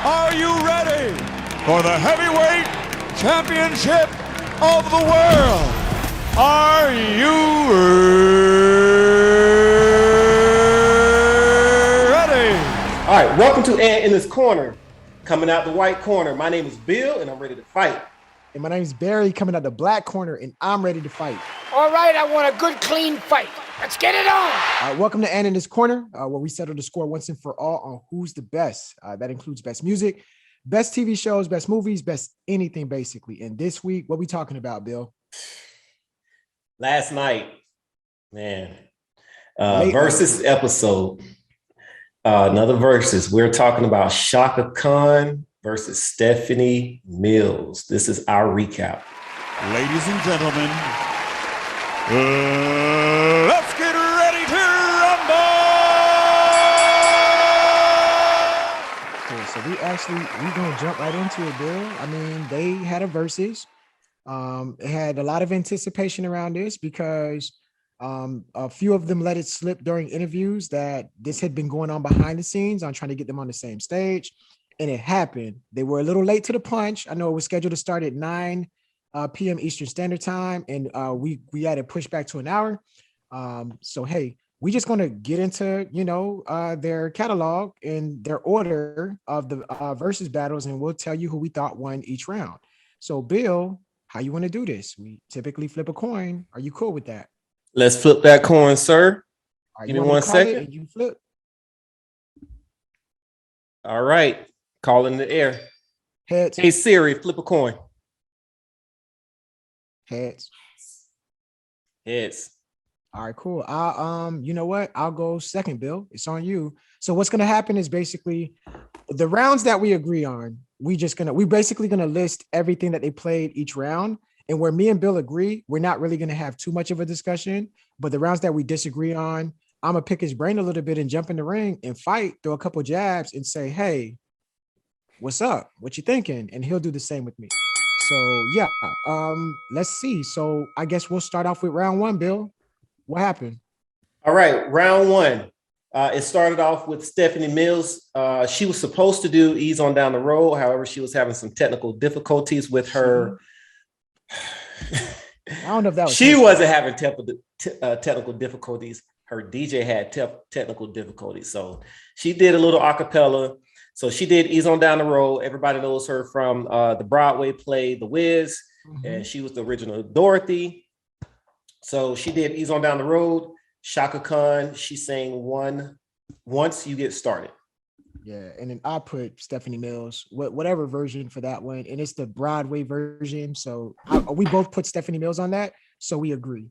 Are you ready for the heavyweight championship of the world? Are you ready? All right, welcome to In This Corner. Coming out the white corner, my name is Bill, and I'm ready to fight. And my name is Barry, coming out the black corner, and I'm ready to fight. All right, I want a good, clean fight. Let's get it on. Welcome to In This Corner, where we settle the score once and for all on who's the best. That includes best music, best TV shows, best movies, best anything, basically. And this week, what we talking about, Bill? Last night, man, versus episode. Another versus. We're talking about Chaka Khan versus Stephanie Mills. This is our recap. Ladies and gentlemen, let's get ready to rumble! So we're going to jump right into it, Bill. I mean, they had a versus. It had a lot of anticipation around this because a few of them let it slip during interviews that this had been going on behind the scenes on trying to get them on the same stage. And it happened. They were a little late to the punch. I know it was scheduled to start at 9 p.m. Eastern Standard Time, and we had it pushed back to an hour. So, hey, we're just going to get into, their catalog and their order of the versus battles, and we'll tell you who we thought won each round. So, Bill, how you want to do this? We typically flip a coin. Are you cool with that? Let's flip that coin, sir. Right, give me 1 second. You flip. All right. Call in the air. Heads. Hey, Siri, flip a coin. Heads. Heads. All right, cool. You know what? I'll go second, Bill. It's on you. So what's gonna happen is basically the rounds that we agree on. We're basically gonna list everything that they played each round. And where me and Bill agree, we're not really gonna have too much of a discussion. But the rounds that we disagree on, I'm gonna pick his brain a little bit and jump in the ring and fight, throw a couple jabs, and say, "Hey, what's up? What you thinking?" And he'll do the same with me. So yeah, let's see. So I guess we'll start off with round one, Bill. What happened? All right, round one. It started off with Stephanie Mills. She was supposed to do Ease on Down the Road. However, she was having some technical difficulties with her. I don't know if that was. She wasn't having technical difficulties. Her DJ had technical difficulties. So she did a little acapella. So she did Ease on Down the Road. Everybody knows her from the Broadway play, The Wiz. Mm-hmm. And she was the original Dorothy. So she did Ease on Down the Road. Chaka Khan, she sang Once You Get Started. Yeah, and then I put Stephanie Mills, whatever version for that one. And it's the Broadway version. So we both put Stephanie Mills on that. So we agree.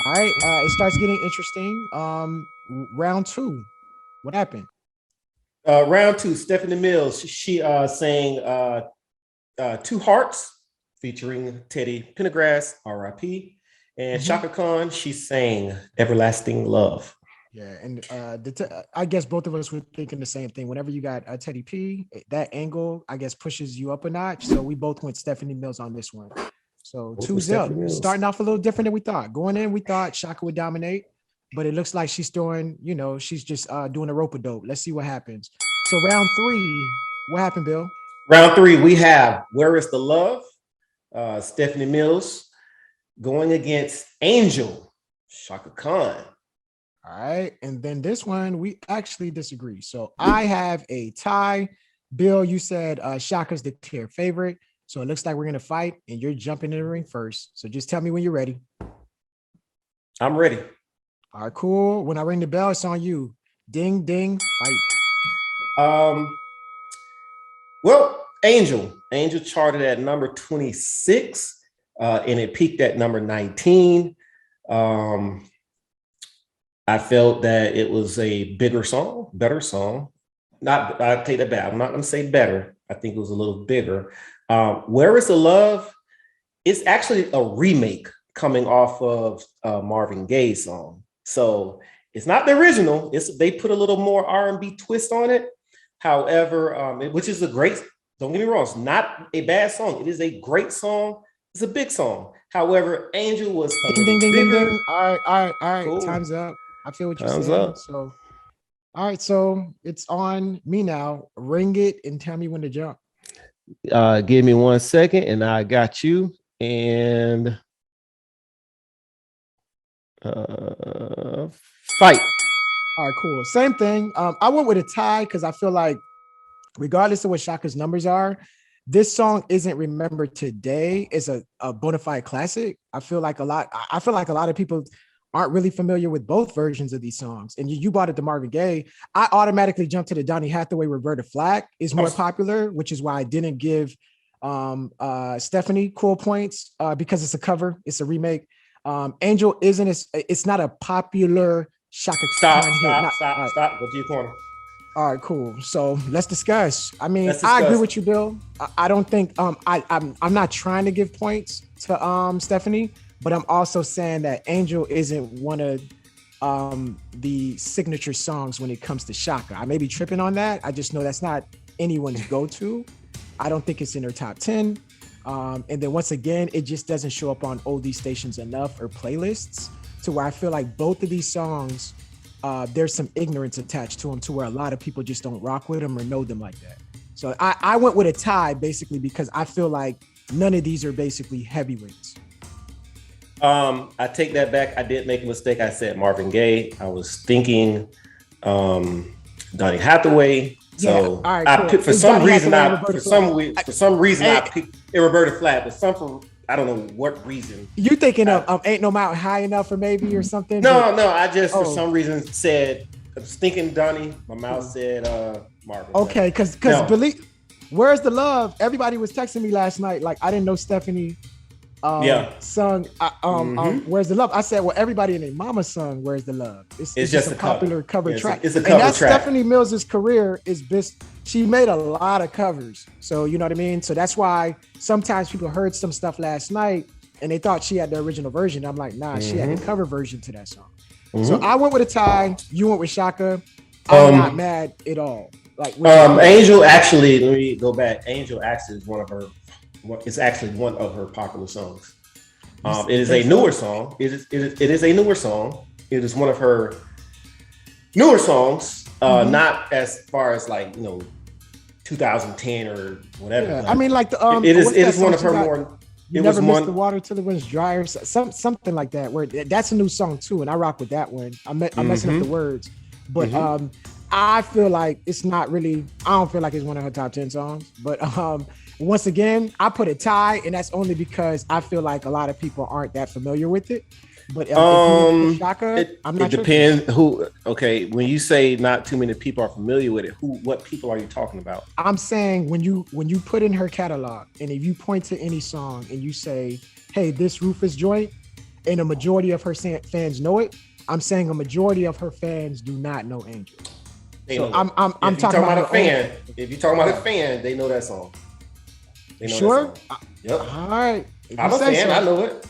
All right, it starts getting interesting. Round two, what happened? Round two, Stephanie Mills, she sang Two Hearts featuring Teddy Pendergrass, R.I.P. And Chaka Khan, she sang Everlasting Love. Yeah, and I guess both of us were thinking the same thing. Whenever you got Teddy P, that angle, I guess, pushes you up a notch. So we both went Stephanie Mills on this one. So 2-0, starting off a little different than we thought. Going in, we thought Chaka would dominate, but it looks like she's doing, she's just doing a rope-a-dope. Let's see what happens. So round three, what happened, Bill? Round three, we have Where Is the Love? Stephanie Mills going against Angel, Chaka Khan. All right. And then this one, we actually disagree. So I have a tie. Bill, you said Chaka's the clear favorite. So it looks like we're going to fight and you're jumping in the ring first. So just tell me when you're ready. I'm ready. All right, cool. When I ring the bell, it's on you. Ding, ding, fight. Well, Angel charted at number 26 and it peaked at number 19. I felt that it was a better song. I take that back. I'm not going to say better. I think it was a little bigger. Where Is the Love? It's actually a remake coming off of Marvin Gaye's song. So it's not the original. They put a little more R&B twist on it. However, which is a great, don't get me wrong, it's not a bad song. It is a great song. It's a big song. However, Angel was ding, ding, ding, ding, ding. All right. Cool. Time's up. I feel what you're Time's saying. up. So All right, so it's on me now. Ring it and tell me when to jump. Give me 1 second, and I got you. And fight. All right, cool. Same thing. I went with a tie because I feel like, regardless of what Shaka's numbers are, this song isn't remembered today. It's a bona fide classic. I feel like a lot of people aren't really familiar with both versions of these songs. And you brought it to Marvin Gaye. I automatically jumped to the Donny Hathaway Roberta Flack is more popular, which is why I didn't give Stephanie cool points because it's a cover, it's a remake. Angel it's not a popular Chaka Khan hit. Stop. Go to your corner. All right, cool. So let's discuss. I mean, I agree with you, Bill. I don't think I'm not trying to give points to Stephanie, but I'm also saying that Angel isn't one of the signature songs when it comes to Chaka. I may be tripping on that. I just know that's not anyone's go-to. I don't think it's in her top 10. And then once again, it just doesn't show up on oldie stations enough or playlists to where I feel like both of these songs, there's some ignorance attached to them to where a lot of people just don't rock with them or know them like that. So I went with a tie basically because I feel like none of these are basically heavyweights. I take that back. I did make a mistake. I said Marvin Gaye. I was thinking Donny Hathaway. So yeah, right, I cool. picked for some reason I picked Roberta Flack, but I don't know what reason. You thinking of Ain't No Mountain High Enough or maybe or something? No, I just for some reason said I was thinking Donny. My mouth said Marvin. Okay, because believe Where's the Love? Everybody was texting me last night like I didn't know Stephanie sung Where's the Love. I said, well, everybody and their mama sung Where's the Love. It's just a popular cover track. It's a cover track. Stephanie Mills's career is she made a lot of covers. So you know what I mean? So that's why sometimes people heard some stuff last night and they thought she had the original version. I'm like, nah, she had a cover version to that song. So I went with a tie. You went with Chaka. I'm not mad at all. Like Angel actually, let me go back. Angel actually is one of her popular songs. It is a newer song. It is a newer song. It is one of her newer songs. Not as far as 2010 or whatever. Yeah, I mean, like it is one of her more. You never miss the water till the wind's dry, or something like that. Where that's a new song too, and I rock with that one. I'm messing up the words, but I feel like it's not really. I don't feel like it's one of her top 10 songs. But once again, I put a tie, and that's only because I feel like a lot of people aren't that familiar with it. But Chaka, I'm not sure. It depends who. Okay, when you say not too many people are familiar with it, what people are you talking about? I'm saying when you put in her catalog, and if you point to any song and you say, "Hey, this Rufus joint," and a majority of her fans know it, I'm saying a majority of her fans do not know Angel. I'm talking about a fan. If you're talking about a fan, they know that song. They know sure. That song. Yep. All right. I'm a fan. I know it.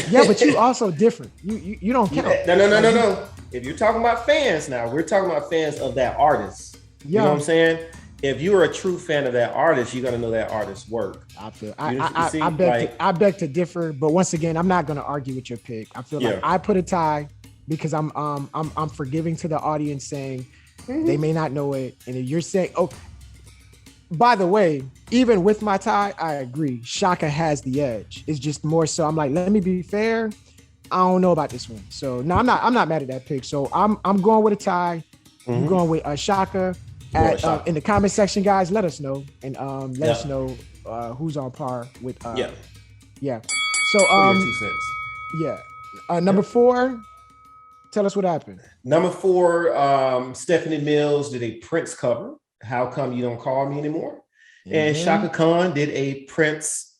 Yeah, but you also different. You don't count. No. If you're talking about fans now, we're talking about fans of that artist. Yeah. You know what I'm saying? If you're a true fan of that artist, you got to know that artist's work. I feel I beg to differ, but once again, I'm not going to argue with your pick. I feel like I put a tie because I'm forgiving to the audience saying they may not know it, and if you're saying, oh, by the way, even with my tie, I agree. Chaka has the edge. It's just more so. I'm like, let me be fair. I don't know about this one. So no, I'm not mad at that pick. So I'm going with a tie. I'm going with Chaka. In the comment section, guys, let us know and let us know who's on par with. Yeah. So number 4. Tell us what happened. Number 4, Stephanie Mills did a Prince cover. How Come You Don't Call Me Anymore? And Chaka Khan did a Prince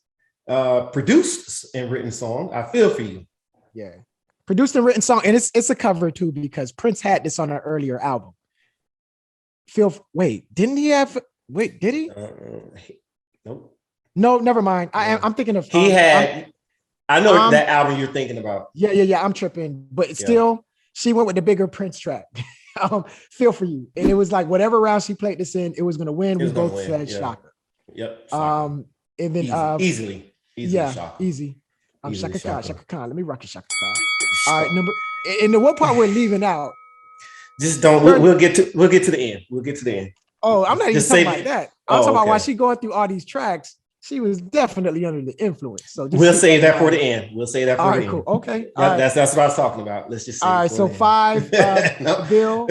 produced and written song, I Feel For You. Yeah. Produced and written song. And it's a cover too, because Prince had this on an earlier album. Did he? Nope. No, never mind. I'm thinking of I know that album you're thinking about. Yeah. I'm tripping. But still, she went with the bigger Prince track. Feel For You. And it was like whatever round she played this in, it was gonna win. We both said Chaka. Yep. And then easily. Chaka. Easy. Chaka Khan. Let me rock it, Chaka Khan. All right, and the one part we're leaving out Just don't. We'll get to the end. We'll get to the end. Oh, I'm not even Just talking save about it. that. I'm talking about okay. while she going through all these tracks, she was definitely under the influence. So just We'll keep save that in for mind. the end. We'll save that All for right, the cool. end. Okay. Yep, All right. that's what I was talking about. Let's just say. All right. So 5, No. Bill.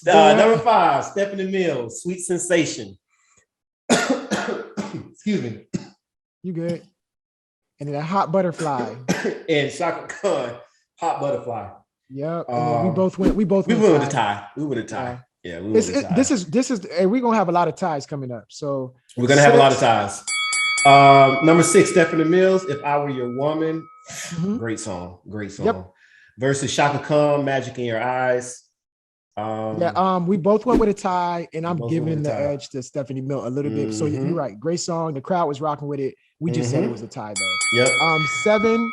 Number 5, Stephanie Mills, Sweet Sensation. Excuse me. You good? And then a Hot Butterfly. And Chaka Khan, Hot Butterfly. Yep. And then we both went. We went with a tie. We went with a tie. Yeah, we went with a tie. This is. And we're gonna have a lot of ties coming up. So we're gonna have a lot of ties. Number 6, Stephanie Mills, If I Were Your Woman. Mm-hmm. Great song. Yep. Versus Chaka Khan, Magic in Your Eyes. We both went with a tie, and I'm giving the tie. edge to Stephanie Mills a little bit. So you're right. Great song. The crowd was rocking with it. We just said it was a tie though. Yep. 7.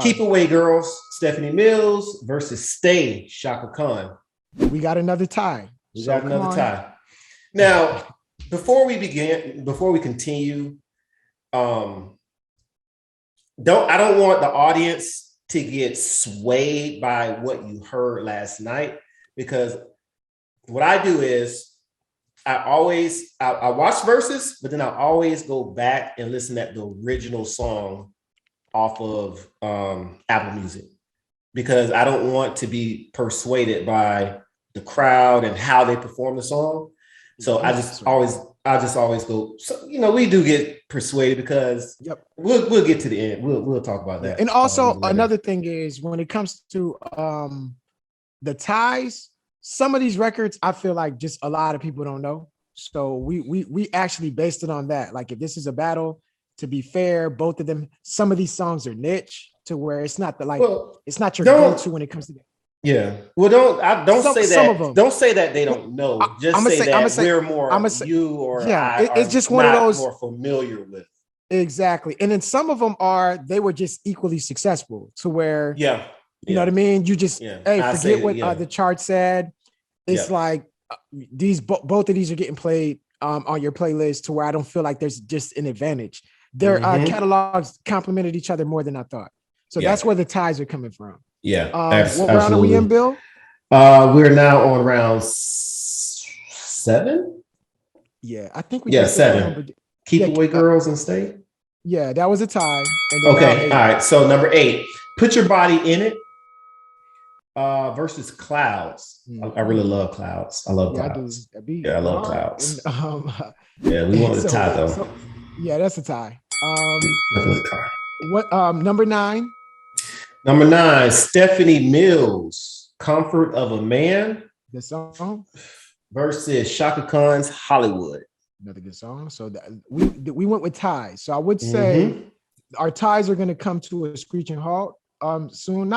Keep Away Girls, Stephanie Mills versus Stay, Chaka Khan. We got another tie. We got another tie. Now, before we continue, I don't want the audience to get swayed by what you heard last night, because what I do is I watch verses, but then I always go back and listen at the original song off of Apple Music, because I don't want to be persuaded by the crowd and how they perform the song. So I just always go. So we do get persuaded because we'll get to the end. We'll talk about that. And also another thing is when it comes to the ties, some of these records I feel like just a lot of people don't know. So we actually based it on that. Like if this is a battle, to be fair, both of them, some of these songs are niche to where it's not it's not your go-to when it comes to that. Yeah. Well, don't say that they don't know. Just say that we're more you or it's just one of those more familiar with. Exactly. And then some of them they were just equally successful to where you know what I mean? You just forget what the chart said. It's like these both of these are getting played on your playlist to where I don't feel like there's just an advantage. Their catalogs complemented each other more than I thought. So that's where the ties are coming from. Yeah. What round are we in, Bill? We're now on round 7. Yeah, I think we 7. Keep Away Girls and Stay. Yeah, that was a tie. Okay, all right. So number 8, Put Your Body in It versus Clouds. I really love Clouds. I love Clouds. I love Clouds. And, we want a tie though. That's a tie. Definitely a tie. What number 9? Number 9, Stephanie Mills, Comfort of a Man. The song versus Chaka Khan's Hollywood. Another good song. So we went with ties. So I would say our ties are going to come to a screeching halt soon.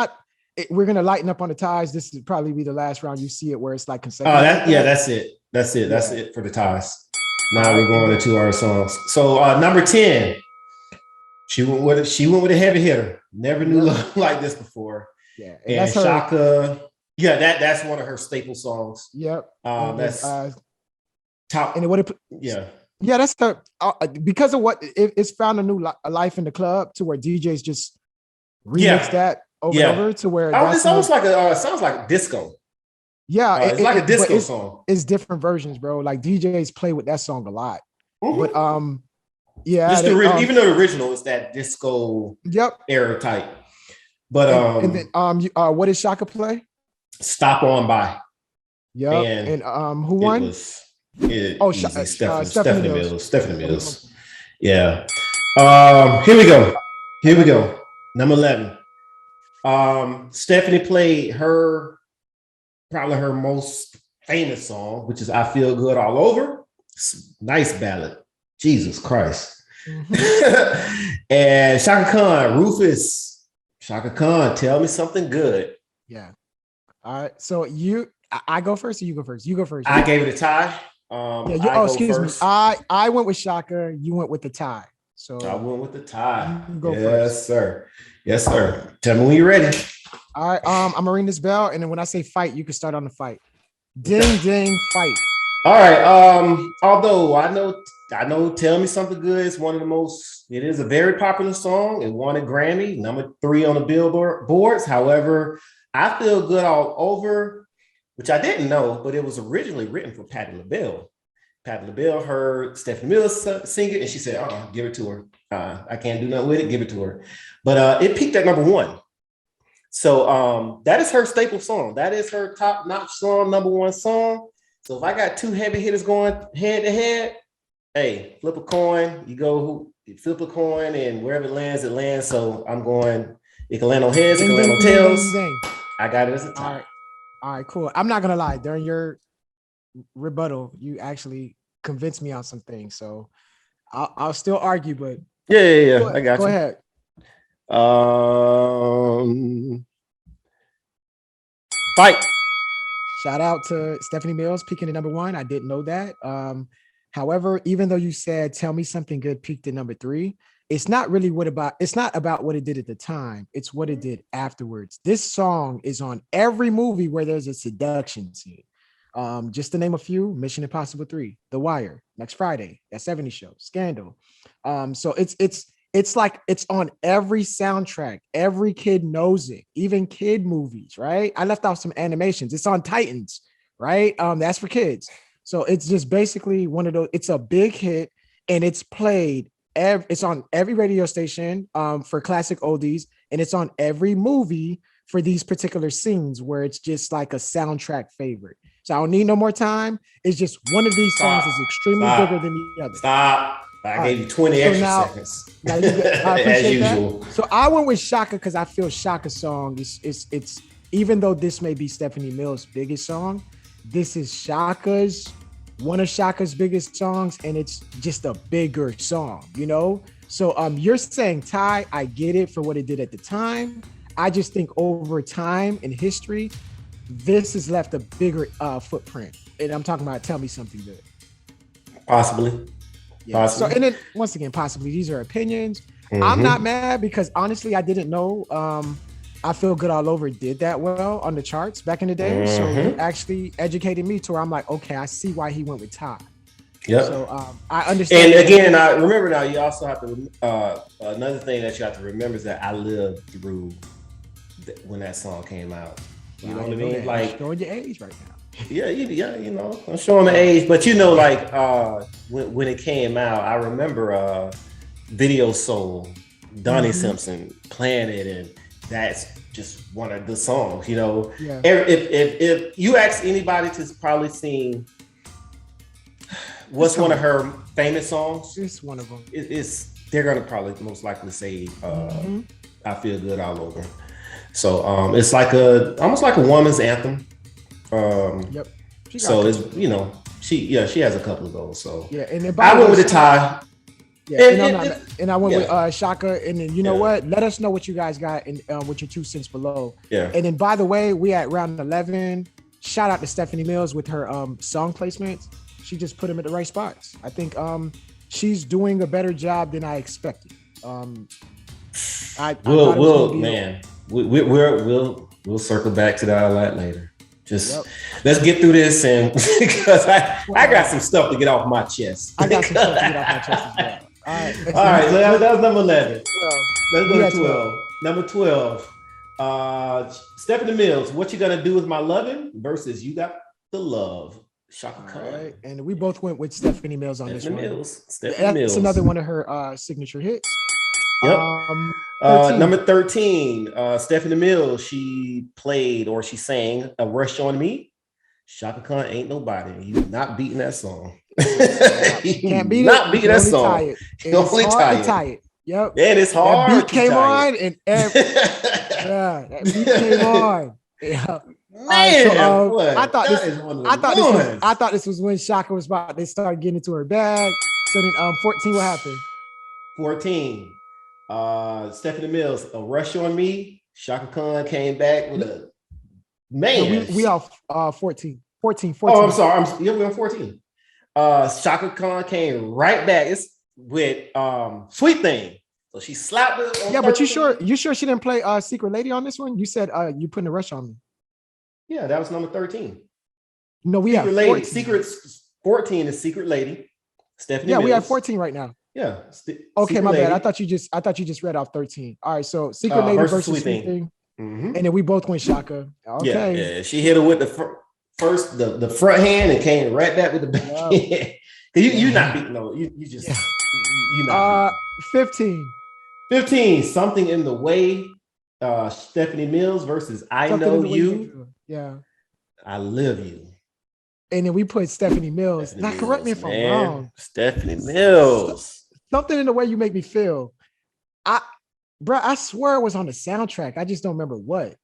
We're going to lighten up on the ties. This would probably be the last round you see it where it's like consecutive. That's it. That's it for the ties. Now we're going to 2 hour songs. So number 10, she went with a heavy hitter. Never knew love like this before. Yeah, and Chaka. Yeah, that's one of her staple songs. Yep. That's top. And that's the because of what it's found a new life in the club to where DJs just remix that over and over to where it's almost like sounds like disco. Yeah, it's like a disco song. It's different versions, bro. Like DJs play with that song a lot. But even though the original is that disco era type. But what did Chaka play? Stop On By. Yeah. And who won? Stephanie Mills. Stephanie Mills. Yeah. Here we go. Number 11. Stephanie played probably her most famous song, which is I Feel Good All Over. Nice ballad. Jesus Christ. And Chaka Khan, Rufus. Chaka Khan, Tell Me Something Good. Yeah. All right. So I go first or you go first? You go first. I gave it a tie. Excuse me. I went with Chaka. You went with the tie. So I went with the tie. You go first. Yes, sir. Tell me when you're ready. All right. I'm gonna ring this bell, and then when I say fight, you can start on the fight. Ding ding fight. All right. Although I know Tell Me Something Good is one of the most, it is a very popular song. It won a Grammy, number 3 on the Billboard boards. However, I Feel Good All Over which I didn't know, but it was originally written for Patti LaBelle. Patti LaBelle heard Stephanie Mills sing it, and she said, give it to her. I can't do nothing with it, give it to her. But it peaked at number 1. So that is her staple song. That is her top-notch song, number 1 song. So if I got 2 heavy hitters going head-to-head, hey, flip a coin. You flip a coin, and wherever it lands, it lands. So I'm going, it can land on heads, it can land on tails. I got it as a tie. All right, cool. I'm not gonna lie. During your rebuttal, you actually convinced me on some things. So I'll still argue, but yeah. I got you. Go ahead. Fight. Shout out to Stephanie Mills peaking at number 1. I didn't know that. However, even though you said "Tell Me Something Good" peaked at number 3, it's not about what it did at the time. It's what it did afterwards. This song is on every movie where there's a seduction scene. Just to name a few: Mission Impossible 3, The Wire, Next Friday, That 70s Show, Scandal. So it's like it's on every soundtrack. Every kid knows it, even kid movies, right? I left off some animations. It's on Titans, right? That's for kids. So it's just basically one of those. It's a big hit, and it's played. It's on every radio station for classic oldies, and it's on every movie for these particular scenes where it's just like a soundtrack favorite. So I don't need no more time. It's just one of these songs is extremely bigger than the other. Stop. I gave you 20 extra seconds. Now I as usual. That. So I went with Chaka because I feel Chaka's song it's even though this may be Stephanie Mills' biggest song, this is one of Chaka's biggest songs, and it's just a bigger song, you know? So you're saying tie, I get it for what it did at the time. I just think over time in history, this has left a bigger footprint. And I'm talking about Tell Me Something Good. Possibly. Yeah. Possibly. So, and then once again, possibly these are opinions. Mm-hmm. I'm not mad because honestly, I didn't know. I Feel Good All Over did that well on the charts back in the day. Mm-hmm. So it actually educated me to where I'm like, okay, I see why he went with Ty. Yeah. So I understand. And again, I remember now. You also have to another thing that you have to remember is that I lived through when that song came out. You know what I mean? Like showing your age right now. Yeah, you know, I'm showing my age, but you know, like when it came out, I remember Video Soul, Donnie Simpson playing it, and that's just one of the songs. You know, if you ask anybody to probably sing what's one of her famous songs, it's one of them. They're gonna probably most likely say "I Feel Good All Over." So it's like almost like a woman's anthem. Yep. So it's, you know, she has a couple of those. So yeah, and then I went with a tie. Yeah, and I went with Chaka, and then you know what? Let us know what you guys got and with your 2 cents below. Yeah. And then by the way, we at round 11. Shout out to Stephanie Mills with her song placements. She just put them at the right spots. I think she's doing a better job than I expected. We'll circle back to that a lot later. Just let's get through this, and because I got some stuff to get off my chest. I got some stuff to get off my chest as well. All right. So that was number 11. Let's go to 12. Number 12. Stephanie Mills, What You Gonna Do With My Lovin' versus You Got the Love. Chaka Khan. All right. And we both went with Stephanie Mills on this one. Stephanie Mills. That's another one of her signature hits. Yep. Number 13, Stephanie Mills, she played or she sang A Rush on Me. Chaka Khan Ain't Nobody. You not beating that song. You can't beat it. Not beating that song. You only tie it. Yep. And it's hard. That beat came on and that beat came on. Yeah. Man, I thought this was when Chaka was about to start getting into her bag. So then 14, what happened? 14. Stephanie Mills, A Rush on Me. Chaka Khan came back with a man. We off 14. Oh, I'm sorry. We're on 14. Chaka Khan came right back. It's with Sweet Thing. So she slapped it. Yeah, but you sure she didn't play Secret Lady on this one? You said you putting a rush on me. Yeah, that was number 13. No, we have 14. 14 is Secret Lady. Stephanie Mills. We have 14 right now. Yeah. Okay, my bad. I thought you just read off 13. All right, so Secret Lady versus Sweet Thing. Mm-hmm. And then we both went Chaka. Okay. Yeah. She hit her with the first the front hand and came right back with the back hand. You not beating you just you not beating. 15. 15, something in the way. Stephanie Mills versus I Something Know in the way You. Yeah. I Live You. And then we put Stephanie Mills. Stephanie Now, correct me if I'm wrong. Stephanie Mills. Something in the way you make me feel. I swear it was on the soundtrack. I just don't remember what.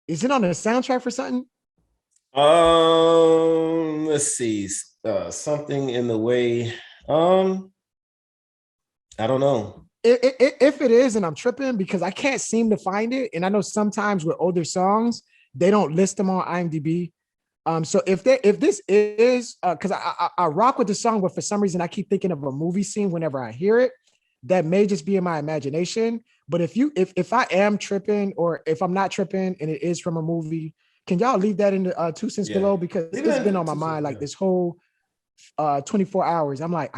Is it on the soundtrack for something? Let's see. Something in the way. I don't know. If it is, and I'm tripping because I can't seem to find it. And I know sometimes with older songs, they don't list them on IMDb. So if this is because I rock with the song, but for some reason I keep thinking of a movie scene whenever I hear it. That may just be in my imagination. But if I am tripping or if I'm not tripping and it is from a movie, can y'all leave that in the 2 cents below? Because it's been on my mind like this whole 24 hours. I'm like,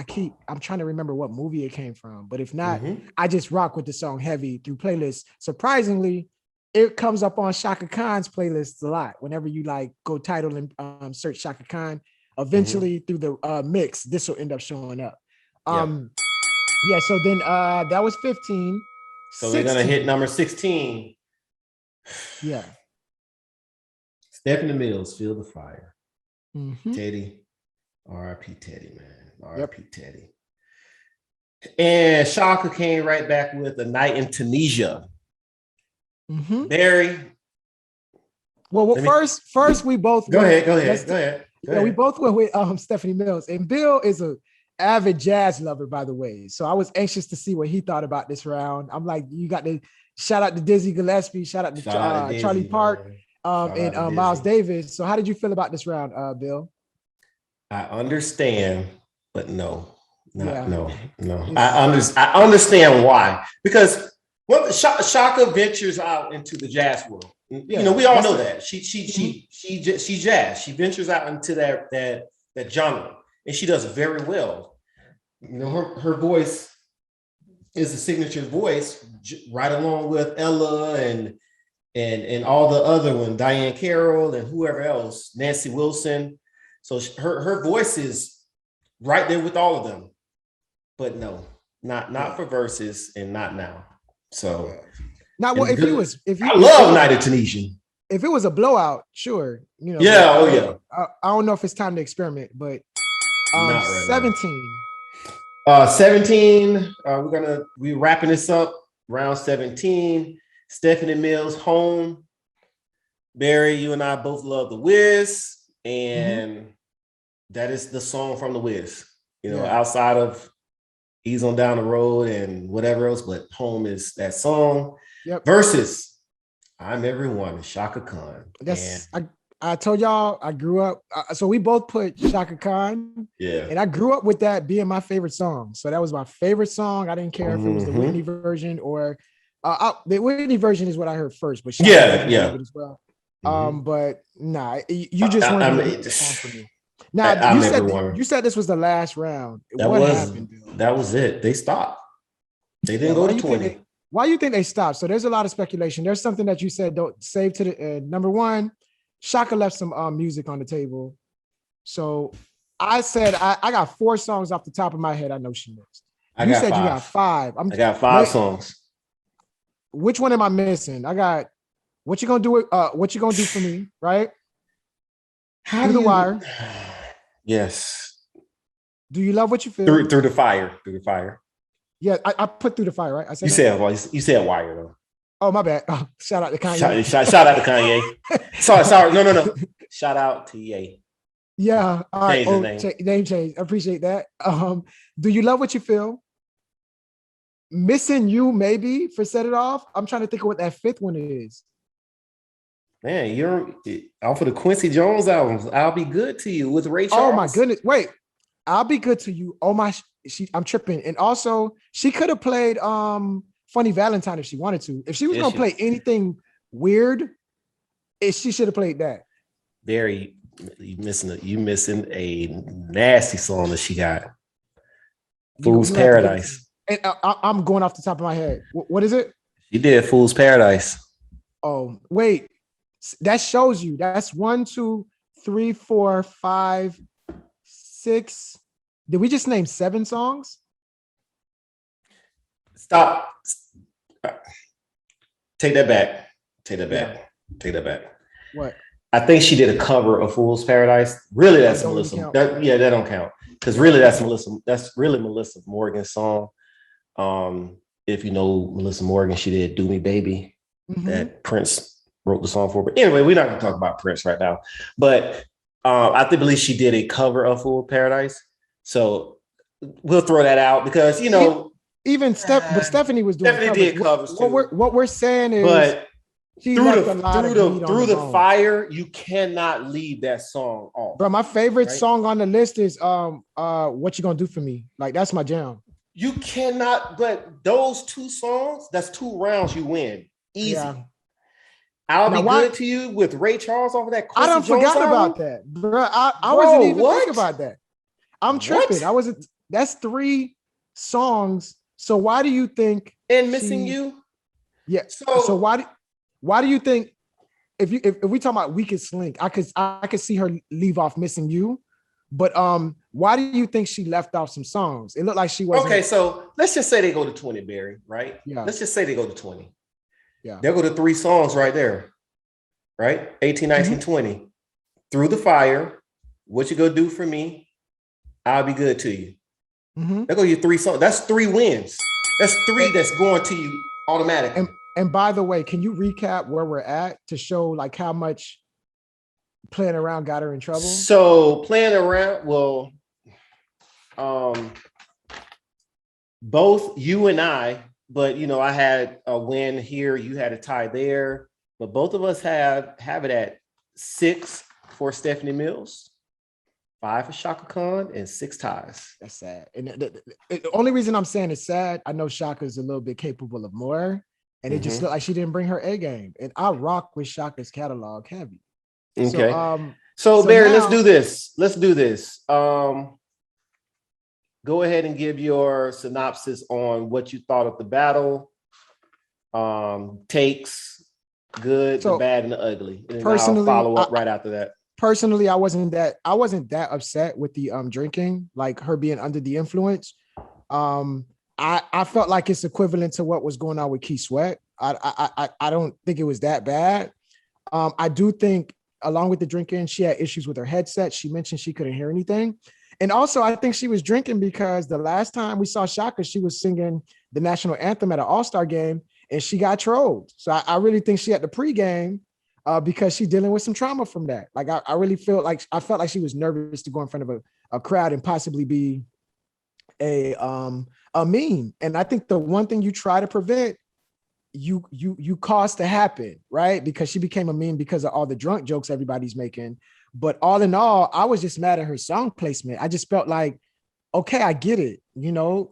I'm trying to remember what movie it came from. But if not, I just rock with the song heavy through playlists. Surprisingly, it comes up on Chaka Khan's playlists a lot. Whenever you like go title and search Chaka Khan, eventually through the mix, this will end up showing up. Yeah, so then that was 15. So 16. We're gonna hit number 16. Yeah. Stephanie Mills, Feel the Fire. Teddy. R.I.P. Teddy, man. R.I.P. Teddy. And Chaka came right back with A Night in Tunisia. Barry. Well, first we both go ahead. Yeah, we both went with Stephanie Mills, and Bill is a avid jazz lover, by the way. So I was anxious to see what he thought about this round. I'm like, you got to shout out to Dizzy Gillespie, shout out to Charlie Park, and Miles Davis. So how did you feel about this round, Bill? I understand, but no. I understand why, because Chaka ventures out into the jazz world. You know, we all know that she jazz. She ventures out into that genre. And she does very well. You know, her voice is a signature voice, right along with Ella and all the other ones, Diane Carroll and whoever else, Nancy Wilson. So her voice is right there with all of them. But no, not for verses and not now. So now, well, I love Night of Tunisia. If it was a blowout, sure, you know. Yeah, I don't know if it's time to experiment, but. Right 17. 17. We're wrapping this up. Round 17. Stephanie Mills, Home. Barry, you and I both love The Wiz, and that is the song from The Wiz. You know, outside of Ease on Down the Road and whatever else, but Home is that song. Versus I'm Everyone, Chaka Khan. I told y'all I grew up. So we both put Chaka Khan. Yeah. And I grew up with that being my favorite song. So that was my favorite song. I didn't care if it was the Whitney version or the Whitney version is what I heard first. But Chaka as well. But nah, you just weren't the song for me. Now you said this was the last round. What happened, Bill? That was it. They stopped. They didn't go to 20. Why do you think they stopped? So there's a lot of speculation. There's something that you said don't save to the number one. Chaka left some music on the table. So I said I got 4 songs off the top of my head. I know she missed. You said 5. You got 5. I got 5 songs. Which one am I missing? I got What You Gonna Do? What You Gonna Do For Me? Right? Through the Wire. Yes. Do You Love What You Feel? Through the Fire. Through the Fire. Yeah, I put Through the Fire. Right? I said you said Wire though. Oh, my bad. Oh, shout out to Kanye. Shout out to Kanye. Sorry. No. Shout out to Ye. Yeah. All right. Name change. I appreciate that. Do You Love What You Feel? Missing You, maybe, for Set It Off. I'm trying to think of what that 5th one is. Man, you're off of the Quincy Jones albums. I'll Be Good to You with Ray Charles. Oh my goodness. Wait. I'll Be Good to You. Oh my, I'm tripping. And also, she could have played Funny Valentine if she wanted to. If she was gonna play anything weird, she should have played that. Barry, you missing a nasty song that she got. Fool's Paradise. And I'm going off the top of my head. What is it? She did Fool's Paradise. Oh, wait. That shows you that's 1, 2, 3, 4, 5, 6. Did we just name 7 songs? Stop. Take that back. Yeah. Take that back. What? I think she did a cover of Fool's Paradise. Really, that's Don't Melissa. count. That don't count. Because really, that's Melissa. That's really Melissa Morgan's song. If you know Melissa Morgan, she did "Do Me Baby" that Prince wrote the song for. But anyway, we're not going to talk about Prince right now. But I think believe she did a cover of "Fool's Paradise." So we'll throw that out because even Stephanie was doing. Stephanie did covers too. What we're saying is, but she through left a lot of meat on the bone. fire, you cannot leave that song off. Bro, my favorite song on the list is "What You Gonna Do For Me." Like that's my jam. You cannot, but those 2 songs, that's 2 rounds you win. Easy. Yeah. I'll be good to you with Ray Charles over that. I don't forgot about that, bro. I wasn't even thinking about that. I'm tripping. I wasn't. That's 3 songs. So why do you think? And Missing You? Yeah. So why do you think if we talk about Weakest Link, I could see her leave off Missing You, but why do you think she left off some songs? It looked like she wasn't. Okay, so let's just say they go to 20, Barry, right? Yeah. Let's just say they go to 20. Yeah. They'll go to 3 songs right there, right? 18, 19, 20. Through the Fire, What You Gonna Do For Me, I'll Be Good To You. They'll go to your 3 songs. That's 3 wins. That's 3 that's going to you automatically. And by the way, can you recap where we're at to show like how much playing around got her in trouble? So playing around, both you and I, but I had a win here, you had a tie there, but both of us have it at 6 for Stephanie Mills, 5 for Chaka Khan, and 6 ties. That's sad. And the only reason I'm saying it's sad, I know Chaka's a little bit capable of more, and it just looked like she didn't bring her A game. And I rock with Chaka's catalog heavy. Okay. So Barry, let's do this. Go ahead and give your synopsis on what you thought of the battle. Takes, good, the bad, and the ugly. And personally, I'll follow up right after that. Personally, I wasn't that upset with the drinking, like her being under the influence. I felt like it's equivalent to what was going on with Keith Sweat. I don't think it was that bad. I do think along with the drinking, she had issues with her headset. She mentioned she couldn't hear anything. And also, I think she was drinking because the last time we saw Chaka, she was singing the national anthem at an all-star game and she got trolled. So I really think she had the pregame because she's dealing with some trauma from that. Like, I really felt like she was nervous to go in front of a crowd and possibly be a meme. And I think the one thing you try to prevent, you caused to happen, right? Because she became a meme because of all the drunk jokes everybody's making. But all in all, I was just mad at her song placement. I just felt like, okay, I get it.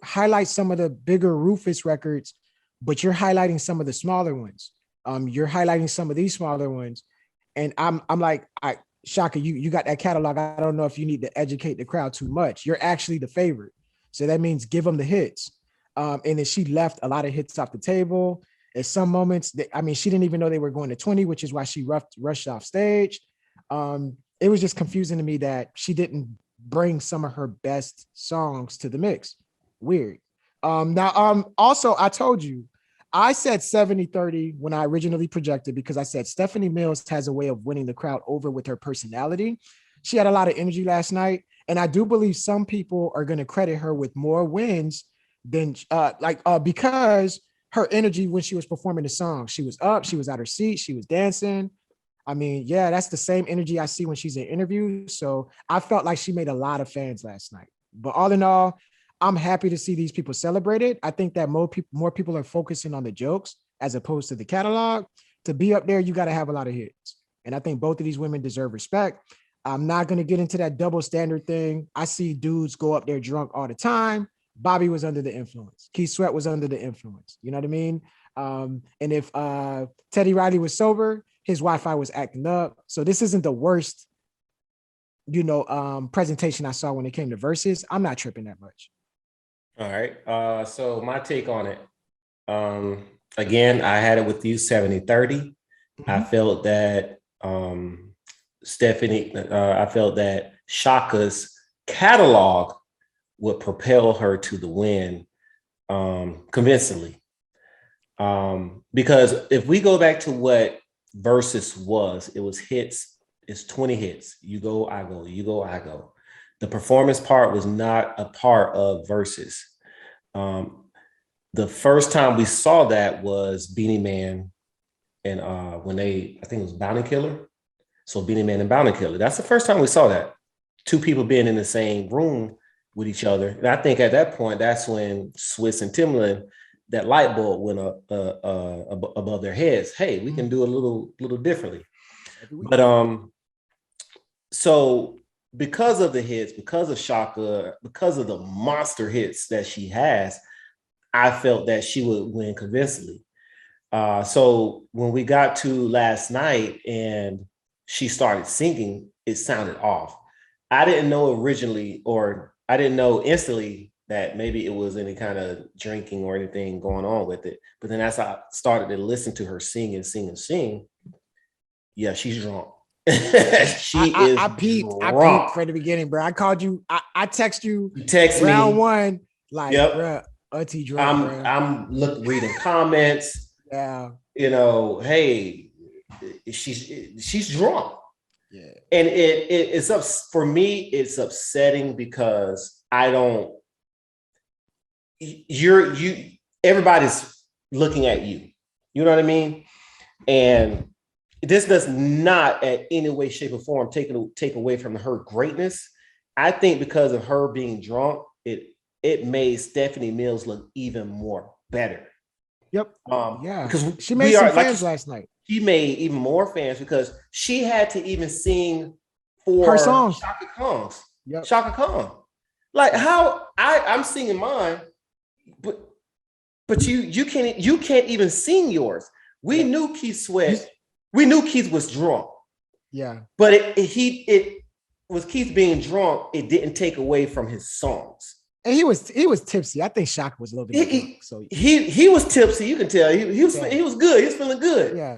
Highlight some of the bigger Rufus records, but you're highlighting some of the smaller ones. You're highlighting some of these smaller ones. And I'm like, Chaka, you got that catalog. I don't know if you need to educate the crowd too much. You're actually the favorite. So that means give them the hits. And then she left a lot of hits off the table. At some moments, she didn't even know they were going to 20, which is why she rushed off stage. It was just confusing to me that she didn't bring some of her best songs to the mix. Weird. Also, I told you, I said 70-30 when I originally projected because I said Stephanie Mills has a way of winning the crowd over with her personality. She had a lot of energy last night, and I do believe some people are going to credit her with more wins than because her energy when she was performing the song, she was up, she was out her seat, she was dancing. That's the same energy I see when she's in interviews. So I felt like she made a lot of fans last night. But all in all, I'm happy to see these people celebrated. I think that more people are focusing on the jokes as opposed to the catalog. To be up there, you got to have a lot of hits. And I think both of these women deserve respect. I'm not going to get into that double standard thing. I see dudes go up there drunk all the time. Bobby was under the influence. Keith Sweat was under the influence. You know what I mean? And if Teddy Riley was sober, his Wi-Fi was acting up. So this isn't the worst, presentation I saw when it came to Verzuz. I'm not tripping that much. All right. So my take on it. Again, I had it with you 70-30. I felt that Stephanie, I felt that Chaka's catalog would propel her to the win convincingly. Because if we go back to what Versus was, it was hits, it's 20 hits. You go, I go, you go, I go. The performance part was not a part of Versus. The first time we saw that was Beanie Man and when I think it was Bounty Killer. So Beanie Man and Bounty Killer. That's the first time we saw that. Two people being in the same room with each other. And I think at that point, that's when Swiss and Timbaland, that light bulb went up above their heads. Hey, we can do a little differently. But so because of the hits, because of Chaka, because of the monster hits that she has, I felt that she would win convincingly. So when we got to last night and she started singing, it sounded off. I didn't know originally, or I didn't know instantly that maybe it was any kind of drinking or anything going on with it. But then as I started to listen to her sing, yeah, she's drunk. I peeped from the beginning, bro. I called you. I text you. Text round me. One, like, yep. Bro, Auntie drunk. I'm reading comments. Yeah. You know, hey, she's drunk. Yeah. And it's up for me. It's upsetting because everybody's looking at you. You know what I mean? And this does not at any way, shape, or form take away from her greatness. I think because of her being drunk, it made Stephanie Mills look even more better. Yep. Yeah. Because she made some fans last night. She made even more fans because she had to even sing for her songs. Chaka Khan. Yep. Chaka Khan. Like how I'm singing mine, but you can't even sing yours. We knew Keith Sweat. We knew Keith was drunk. Yeah. But it was Keith being drunk. It didn't take away from his songs. And he was tipsy. I think Chaka was a little bit drunk. So he was tipsy. You can tell he was good. He was feeling good. Yeah.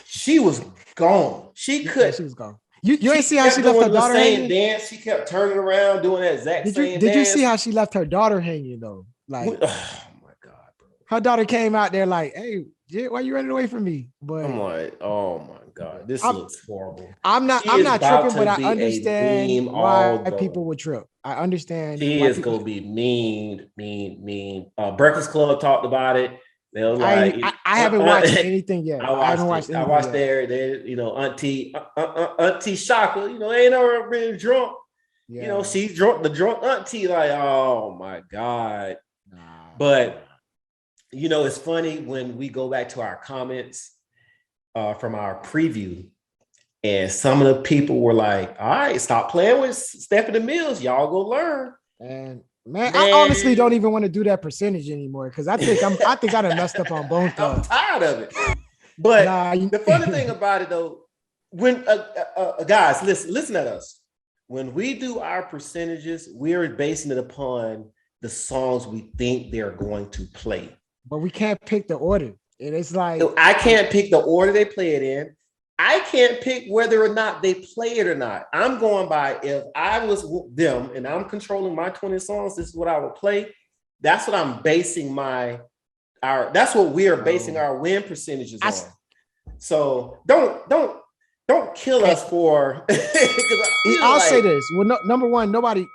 She was gone. She was gone. You ain't see how she left her daughter hanging? Dance. She kept turning around doing that exact same dance. Did you see how she left her daughter hanging though? Like, oh my God, bro. Her daughter came out there like, hey, why you running away from me? But I'm like, oh my God, this looks horrible. I'm not tripping, but I understand why people would trip. I understand. She is gonna be mean. Breakfast Club talked about it. They was like, I haven't watched anything yet. I watched their Auntie Chaka, ain't never been drunk. Yeah. She's drunk, the drunk auntie, like, oh my God. Nah. But it's funny when we go back to our comments from our preview, and some of the people were like, all right, stop playing with Stephanie Mills. Y'all go learn. And Man, I honestly don't even want to do that percentage anymore because I think I done messed up on both. I'm tired of it. But the funny thing about it though, when guys, listen at us. When we do our percentages, we're basing it upon the songs we think they're going to play. But we can't pick the order. And it's like I can't pick the order they play it in. I can't pick whether or not they play it or not. I'm going by if I was them and I'm controlling my 20 songs, this is what I would play. That's what I'm basing that's what we are basing our win percentages on. So don't kill us for I'll say this. Well, number one, nobody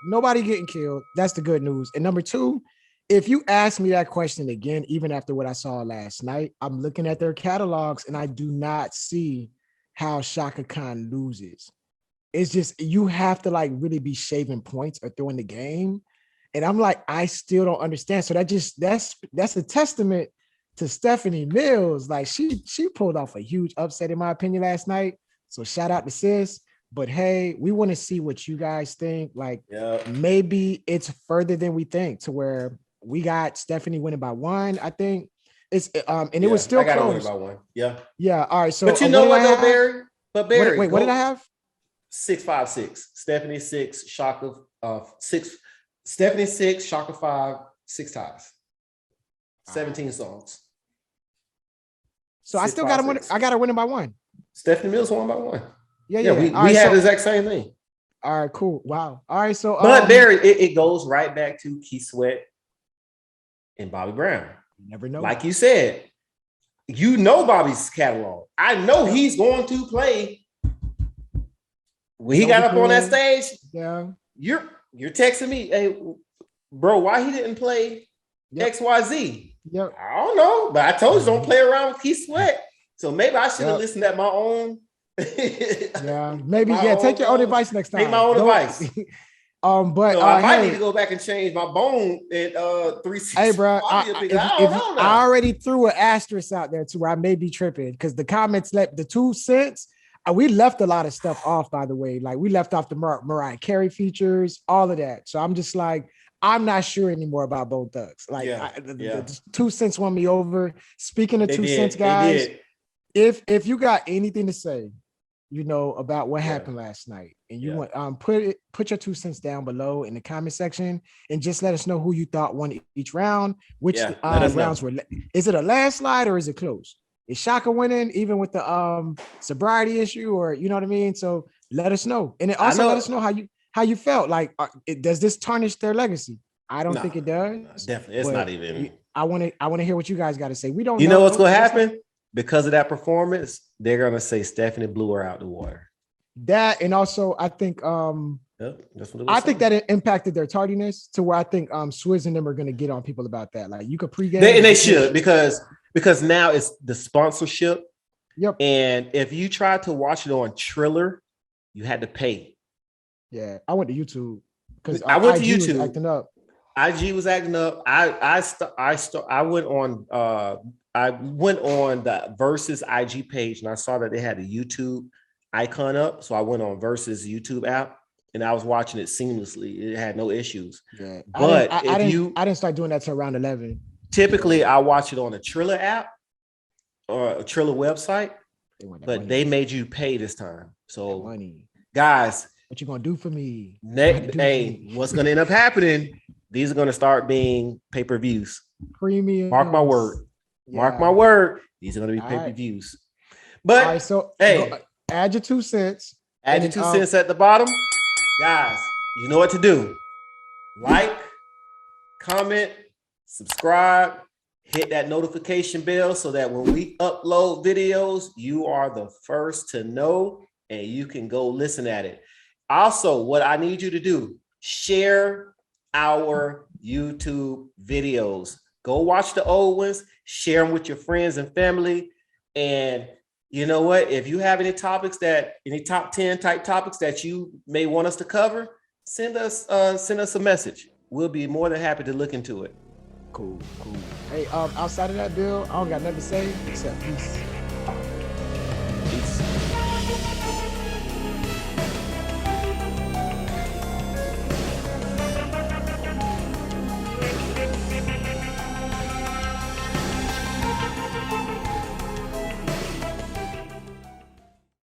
getting killed. That's the good news. And number two, if you ask me that question again, even after what I saw last night, I'm looking at their catalogs and I do not see how Chaka Khan loses. It's just you have to like really be shaving points or throwing the game. And I'm like, I still don't understand. So that's a testament to Stephanie Mills. Like she pulled off a huge upset in my opinion last night. So shout out to sis. But hey, we want to see what you guys think. Like maybe it's further than we think to where we got Stephanie winning by 1, I think. It's and it was still close. I got to win by 1. Yeah. Yeah. All right. So, but you know what though, Barry? But Barry, what did I have? 6, 5, 6. Stephanie 6, Chaka 6. Stephanie 6, Chaka 5, 6 ties. 17 songs. So 6, I still got to win. I got to win it by 1. Stephanie Mills won by 1. Yeah. We All right, had the so, exact same thing. all right, cool. Wow. All right, so But Barry, it goes right back to Keith Sweat and Bobby Brown. you never know. Like you said, you know Bobby's catalog. I know he's going to play. When he got up on that stage, yeah, you're texting me, hey, bro, why he didn't play XYZ? Yep. I don't know, but I told you don't play around with Keith Sweat. So maybe I should have listened at my own. Yeah, maybe take your own advice next time. Take my own advice. But so I might need to go back and change my bone at 360. Hey, bro, I already threw an asterisk out there to where I may be tripping because the comments left the 2 cents. We left a lot of stuff off, by the way. Like we left off the Mariah Carey features, all of that. So I'm just like, I'm not sure anymore about Bone Thugs. Like the 2 cents won me over. Speaking of 2 cents, guys, if you got anything to say, you know, about what happened last night, and you want put your 2 cents down below in the comment section, and just let us know who you thought won each round. Which rounds were? Is it a landslide or is it close? Is Chaka winning even with the sobriety issue, or you know what I mean? So let us know, and then also let us know how you felt. Like, does this tarnish their legacy? I don't think it does. Definitely, it's not even. I want to hear what you guys got to say. We don't. You know what's going to happen because of that performance? They're going to say Stephanie blew her out the water. That, and also I think that it impacted their tardiness to where I think Swizz and them are going to get on people about that. Like you could pregame, and they should because now it's the sponsorship. Yep. And if you tried to watch it on Triller, you had to pay. Yeah, I went to YouTube because I went to YouTube. Was acting up. IG was acting up. I went on the Verzuz IG page and I saw that they had a YouTube icon up. So I went on Verzuz YouTube app and I was watching it seamlessly. It had no issues. Yeah. But I didn't start doing that till around 11. Typically, I watch it on a Triller app or a Triller website, but they made you pay this time. So, guys, what you gonna do for me? What's gonna end up happening? These are gonna start being pay-per-views. Premium. Mark my word. Yeah. Mark my word. These are gonna be pay-per-views. But add your 2 cents. Add your 2 cents at the bottom, guys. You know what to do. Like, comment, subscribe, hit that notification bell so that when we upload videos, you are the first to know and you can go listen at it. Also, what I need you to do, share our YouTube videos. Go watch the old ones, share them with your friends and family. And you know what? If you have any top 10 type topics that you may want us to cover, send us a message. We'll be more than happy to look into it. Cool. Hey, outside of that, Bill, I don't got nothing to say except peace.